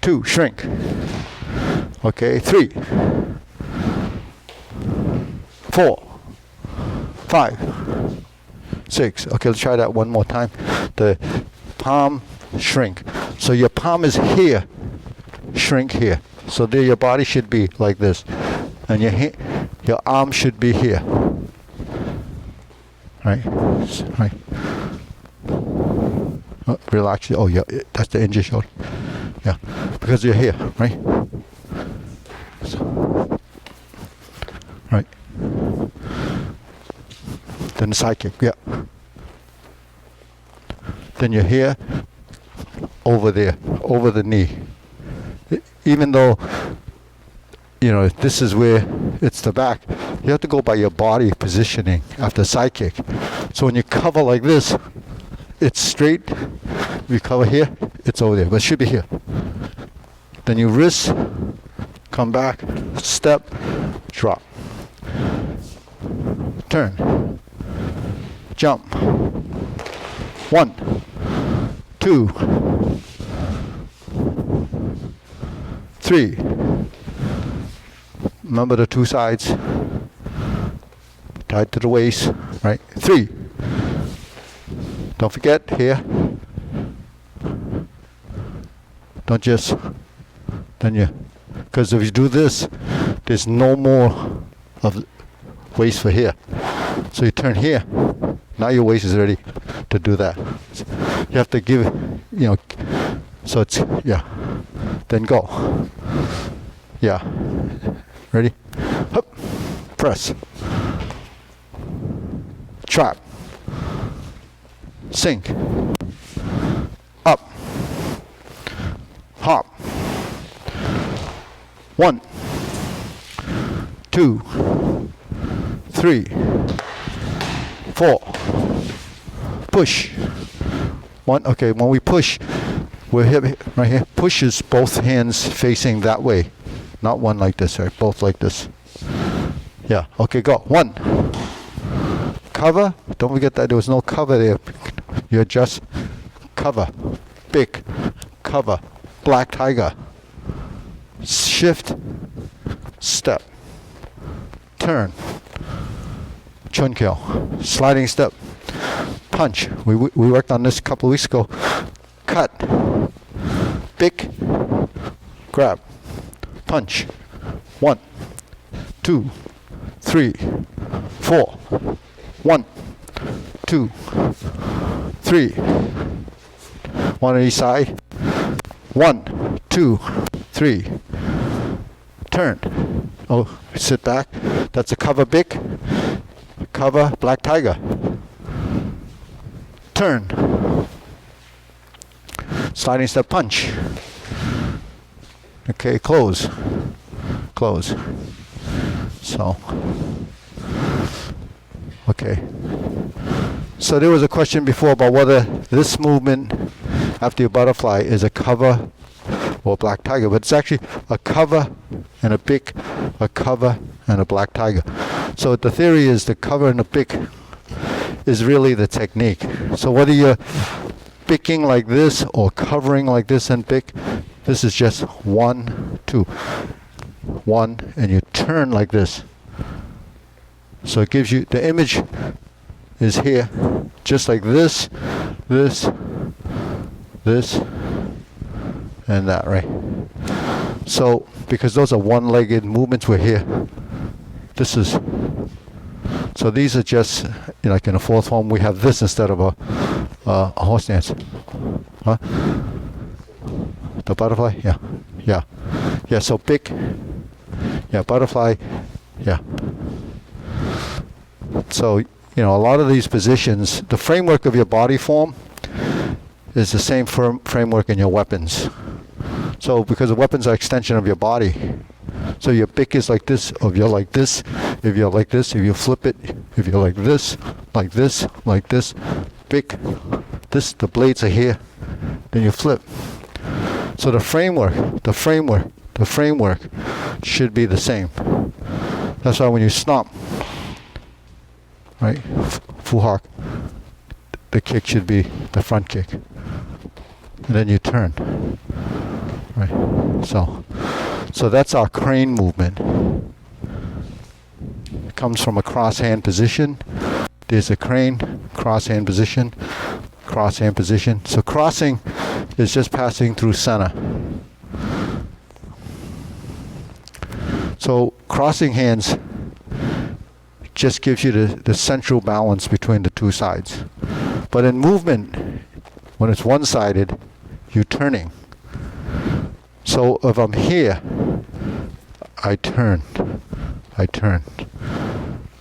2, shrink. Okay, 3, 4, 5, 6. Okay, let's try that one more time. The palm shrink. So your palm is here, shrink here. So there your body should be like this, and your arm should be here. Right, right. Oh, relax. Oh yeah, that's the injured shoulder. Yeah, because you're here, right? So, right. Then the side kick. Yeah. Then you're here, over there, over the knee. Even though, you know, this is where it's the back, you have to go by your body positioning after side kick. So when you cover like this, it's straight. If you cover here, it's over there, but it should be here. Then you wrist, come back, step, drop. Turn. Jump. 1, 2, 3. Remember the two sides. Tied to the waist, right? 3. Don't forget here. Don't just, then you, because if you do this, there's no more of waist for here. So you turn here. Now your waist is ready to do that. You have to give, you know, so it's, yeah. Then go. Yeah. Ready? Hup. Press. Trap. Sink. Up. Hop. 1, 2, 3, 4. Push. 1. Okay, when we push, we're here, right here. Push is both hands facing that way. Not one like this, right? Both like this. Yeah. Okay, go. 1. Cover. Don't forget that there was no cover there. You adjust. Cover. Big. Cover. Black tiger. Shift. Step. Turn. Chun kill. Sliding step. Punch. We worked on this a couple of weeks ago. Cut. Big. Grab. Punch. 1, 2, 3, 4. 1, 2, 3. 1 on each side. 1, 2, 3. Turn. Oh, sit back. That's a cover big. Cover black tiger. Turn. Sliding step punch. Okay, close. Close. So, okay. So there was a question before about whether this movement after your butterfly is a cover or black tiger, but it's actually a cover and a pick, a cover and a black tiger. So the theory is the cover and the pick is really the technique. So whether you're picking like this or covering like this and pick, this is just 1, 2, 1, and you turn like this. So it gives you the image is here, just like this, this, and that, right? So, because those are one-legged movements, we're here. This is, so these are just, like in a fourth form, we have this instead of a horse stance. Huh? The butterfly? Yeah. Yeah. Yeah, so big. Yeah, butterfly. Yeah. So, a lot of these positions, the framework of your body form is the same framework in your weapons. So, because the weapons are extension of your body. So your pick is like this, or if you're like this, if you're like this, if you flip it, if you're like this, like this, like this, pick, this, the blades are here, then you flip. So the framework should be the same. That's why when you stomp, right, fuhak, the kick should be the front kick. And then you turn. Right. So that's our crane movement. It comes from a cross hand position. There's a crane, cross hand position, cross hand position. So crossing is just passing through center. So crossing hands just gives you the central balance between the two sides. But in movement, when it's one-sided, you're turning. So if I'm here, I turn.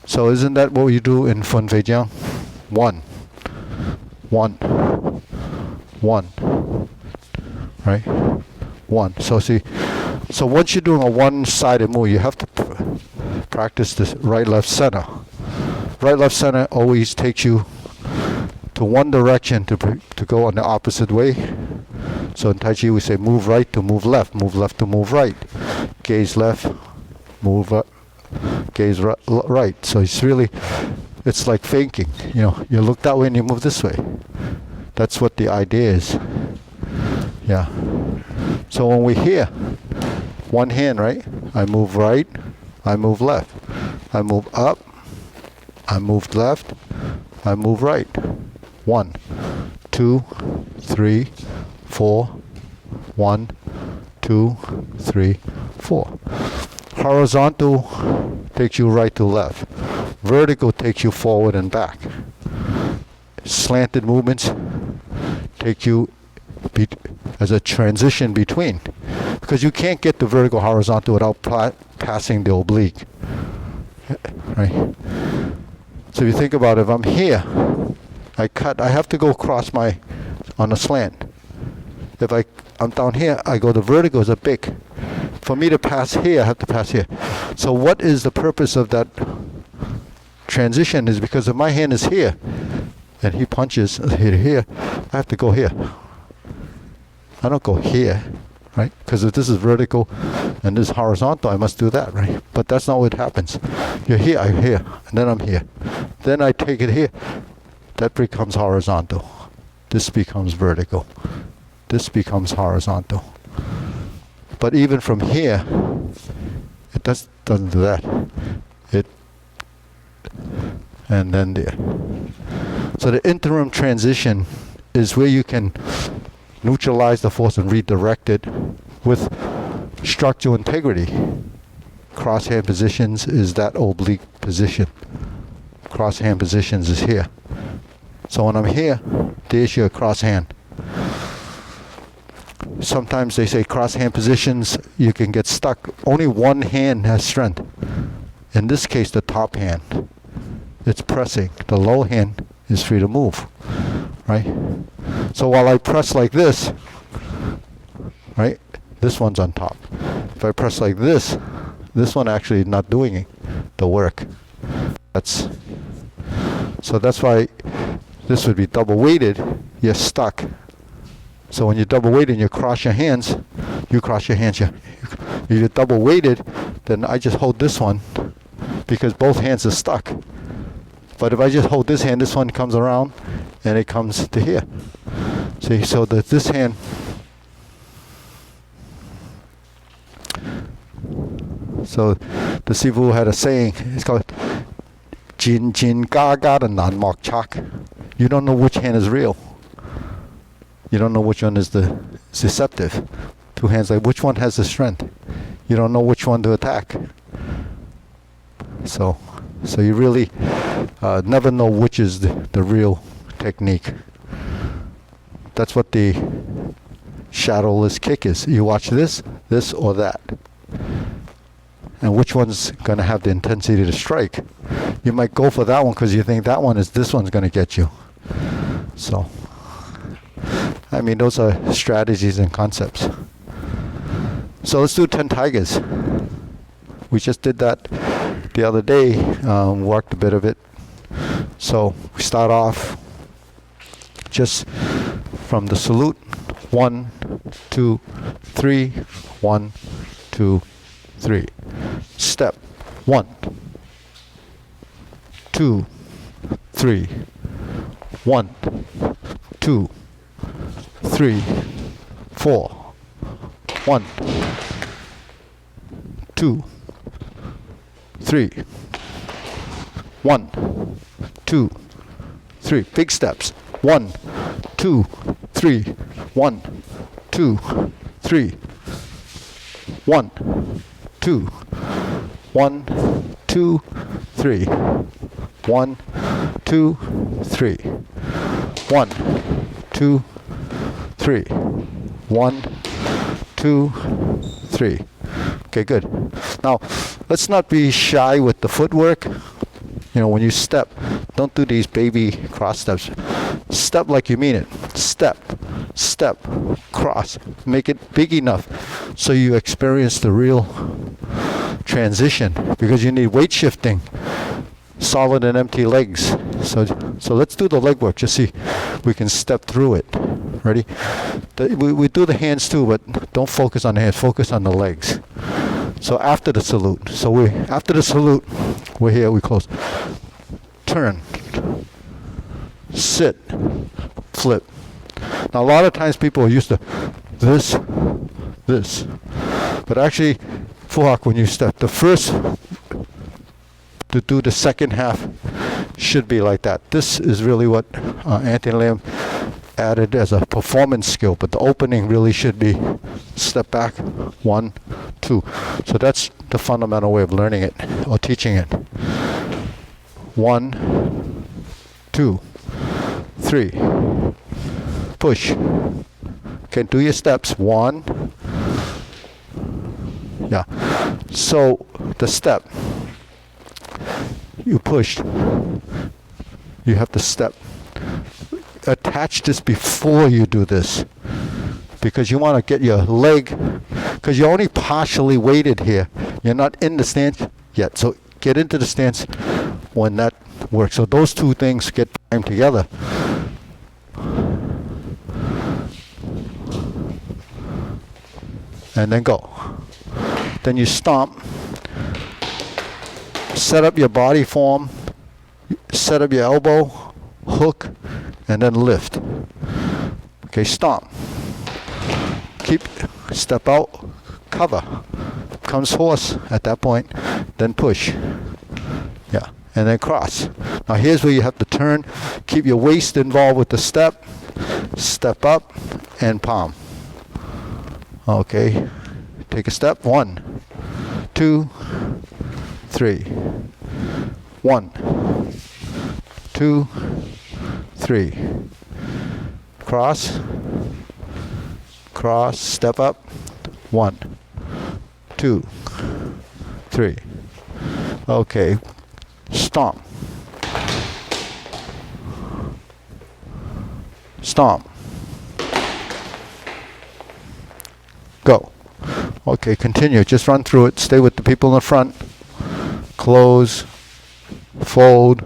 So isn't that what you do in Fun Fei Jiang? One, right? One. So see, so once you're doing a one-sided move, you have to practice this right-left center. Right-left center always takes you to one direction to go on the opposite way. So in Tai Chi we say move right to move left to move right. Gaze left, move up, gaze right. So it's like faking. You look that way and you move this way. That's what the idea is. Yeah. So when we hear one hand, right? I move right, I move left. I move up, I move left, I move right. 1, 2, 3, 4. 1, 2, 3, 4. Horizontal takes you right to left. Vertical takes you forward and back. Slanted movements take you as a transition between. Because you can't get the vertical horizontal without passing the oblique. Right? So if you think about it, if I'm here, I have to go across on a slant. If I'm down here, I go the vertical is a big. For me to pass here, I have to pass here. So what is the purpose of that transition is because if my hand is here, and he punches here, I have to go here. I don't go here, right? Because if this is vertical and this is horizontal, I must do that, right? But that's not what happens. You're here, I'm here, and then I'm here. Then I take it here. That becomes horizontal. This becomes vertical. This becomes horizontal. But even from here, it doesn't do that. And then there. So the interim transition is where you can neutralize the force and redirect it with structural integrity. Cross hand positions is that oblique position. Cross hand positions is here. So when I'm here, there's your cross hand. Sometimes they say cross hand positions, you can get stuck. Only one hand has strength. In this case, the top hand. It's pressing. The low hand is free to move. Right? So while I press like this, right, this one's on top. If I press like this one actually is not doing the work. So that's why this would be double weighted. You're stuck. So when you're double weighted and you cross your hands. If you're double weighted, then I just hold this one because both hands are stuck. But if I just hold this hand, this one comes around and it comes to here. See, so that this hand, so the Sifu had a saying, it's called 几 Jin Jin Ga Ga the non Mok Chak. You don't know which hand is real. You don't know which one is the deceptive. Two hands, like which one has the strength. You don't know which one to attack. So you really never know which is the real technique. That's what the shadowless kick is. You watch this or that. And which one's going to have the intensity to strike? You might go for that one because you think this one's going to get you. So, I mean, those are strategies and concepts. So let's do 10 tigers. We just did that the other day, worked a bit of it. So we start off just from the salute. 1, 2, 3. 1, 2, 3. Step. 1, 2, 3. 1, 2, 3, 4. 1, 2, 3. 1, 2, 3. Big steps. 1, 2, 3. 1, 2, 3. 1, 2. 1, 2, 3. 1, 2, 3. 1, 2, 3. 1, 2, 3. Okay, good. Now, let's not be shy with the footwork. You know, when you step, don't do these baby cross steps. Step like you mean it. Step, step, cross. Make it big enough so you experience the real transition, because you need weight shifting, solid and empty legs. So let's do the leg work. Just see we can step through it. Ready? We do the hands too, but don't focus on the hands. Focus on the legs. So after the salute. After the salute, we're here. We close. Turn. Sit. Flip. Now a lot of times people are used to this. But actually, footwork, when you step, the first to do the second half should be like that. This is really what Anthony Lam added as a performance skill, but the opening really should be step back, 1, 2. So that's the fundamental way of learning it or teaching it. 1, 2, 3. Push. Okay, do your steps. 1. Yeah. So the step, you pushed. You have to step. Attach this before you do this, because you want to get your leg, because you're only partially weighted here. You're not in the stance yet. So get into the stance when that works. So those two things get timed together. And then go. Then you stomp. Set up your body form. Set up your elbow, hook, and then lift. Okay, stomp. Keep, step out, cover. Comes horse at that point, then push. Yeah, and then cross. Now here's where you have to turn. Keep your waist involved with the step. Step up and palm. Okay, take a step. 1, 2, 3. 1, 2, 3. Cross. Cross. Step up. 1, 2, 3. Okay. Stomp. Stomp. Go. Okay, continue. Just run through it. Stay with the people in the front. Close. Fold.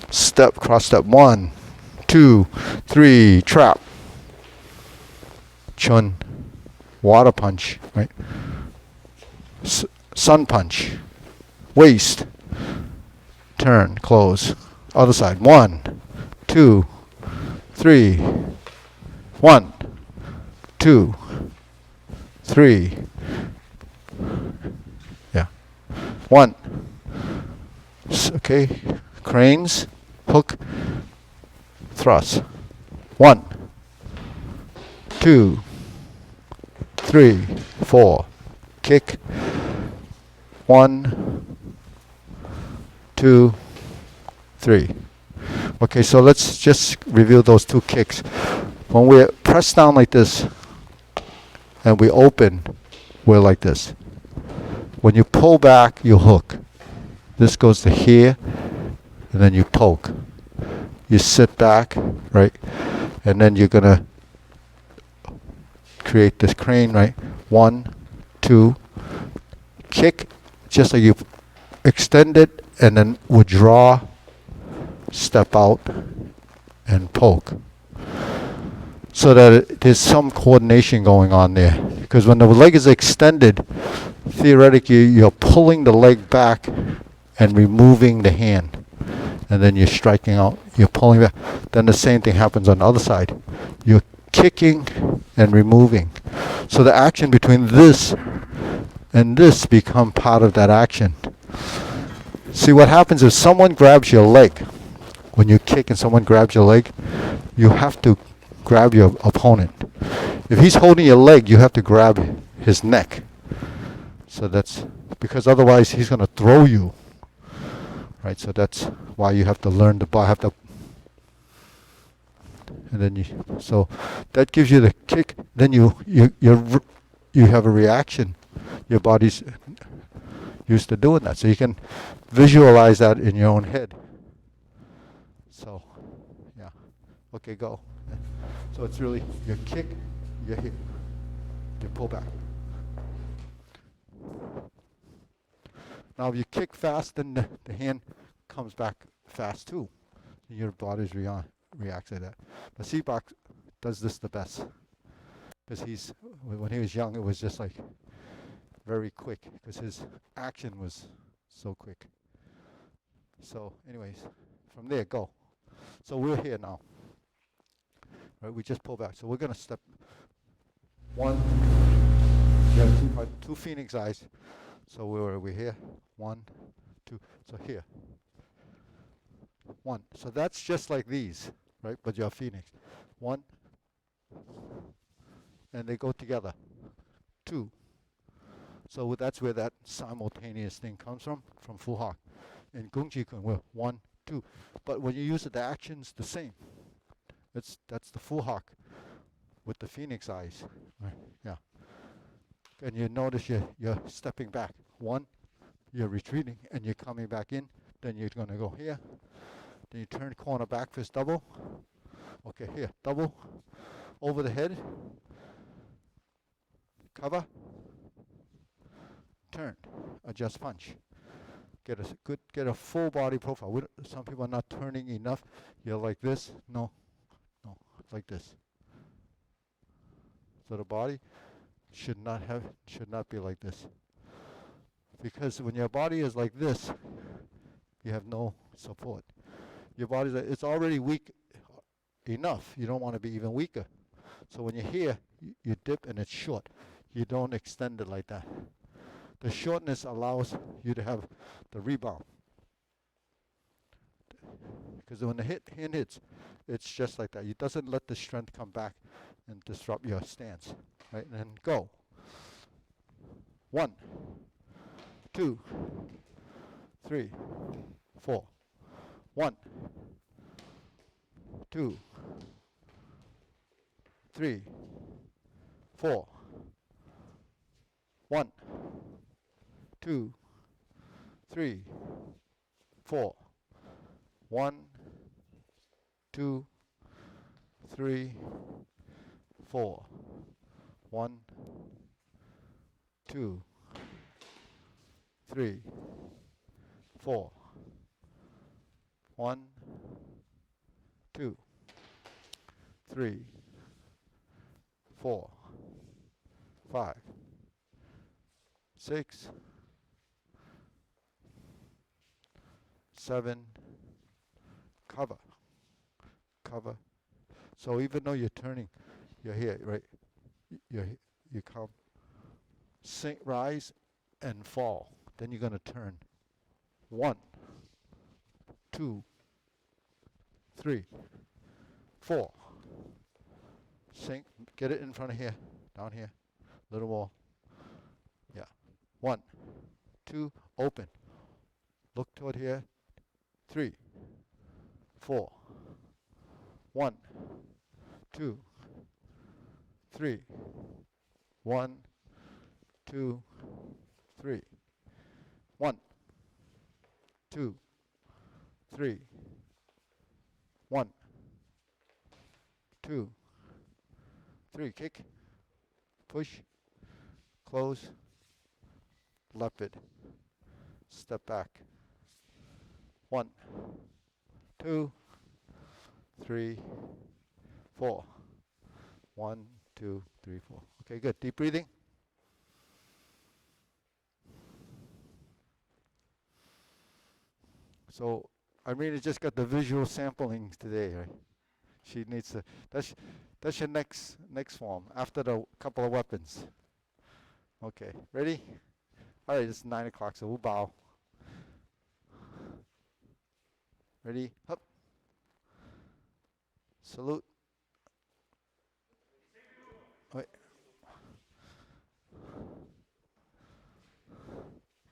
Step. Cross step. 1, 2, 3. Trap. Chun. Water punch. Right. Sun punch. Waist. Turn. Close. Other side. 1, 2, 3. 1, 2, 3. Yeah. 1. Okay. cranes, hook, thrust. 1, 2, 3, 4. Kick. 1, 2, 3. Okay, so let's just review those 2 kicks. When we press down like this and we open, we're like this. When you pull back, you hook. This goes to here, and then you poke. You sit back, right? And then you're gonna create this crane, right? 1, 2, kick, just like you extend it, and then withdraw, step out, and poke. So that there's some coordination going on there. Because when the leg is extended, theoretically you're pulling the leg back and removing the hand. And then you're striking out, you're pulling back. Then the same thing happens on the other side. You're kicking and removing. So the action between this and this become part of that action. See, what happens if someone grabs your leg. When you kick and someone grabs your leg, you have to grab your opponent. If he's holding your leg, you have to grab his neck. So that's because otherwise he's going to throw you. Right, so that's why you have to learn the have to, and then so that gives you the kick. Then you have a reaction. Your body's used to doing that, so you can visualize that in your own head. So, yeah, okay, go. So it's really your kick, your hit, you pull back. Now if you kick fast, then the hand comes back fast too. Your body's reacts to that. But Seabach does this the best. Because when he was young, it was just like very quick. Because his action was so quick. So anyways, from there, go. So we're here now. Right, we just pull back. So we're going to step 1. You have two phoenix eyes. So we're here. 1, 2. So here. 1. So that's just like these, right? But you're phoenix. 1. And they go together. 2. So that's where that simultaneous thing comes from Fu Hawk. In Gung Ji Kuen, we're 1, 2. But when you use it, the action's the same. That's the Fu Hawk with the phoenix eyes. Right? Yeah. And you notice you're stepping back. 1, you're retreating, and you're coming back in. Then you're going to go here. Then you turn corner back fist double. Okay, here, double. Over the head. Cover. Turn. Adjust punch. Get a full body profile. Some people are not turning enough. You're like this. No, like this. So the body should not be like this. Because when your body is like this, you have no support. Your body's it's already weak enough. You don't want to be even weaker. So when you're here, you dip and it's short. You don't extend it like that. The shortness allows you to have the rebound. Because when the hand hits, it's just like that. It doesn't let the strength come back and disrupt your stance. Right? And then go. 1, 2, 3, 4. 1, 2, 3, 4. 1, 2, 3, 4. 1, 2, 3, 4. 1, 2, 3, 4. 1, 2, 3, 4, 5, 6, 7. Cover. So even though you're turning, you're here, right? You come, sink, rise, and fall. Then you're going to turn. 1, 2, 3, 4. Sink, get it in front of here, down here, a little more. Yeah. 1, 2, open. Look toward here. 3, 4. 1, 2, 3. 1, 2, 3. 1, 2, 3. 1, 2, 3. Kick, push, close, leopard, step back. 1, 2, 3, 4. 1, 2, 3, 4. Okay, good. Deep breathing. So Irina just got the visual sampling today, right? She needs to. That's your next form after the couple of weapons. Okay, ready? All right, it's 9 o'clock, so we'll bow. Ready? Up. Salute.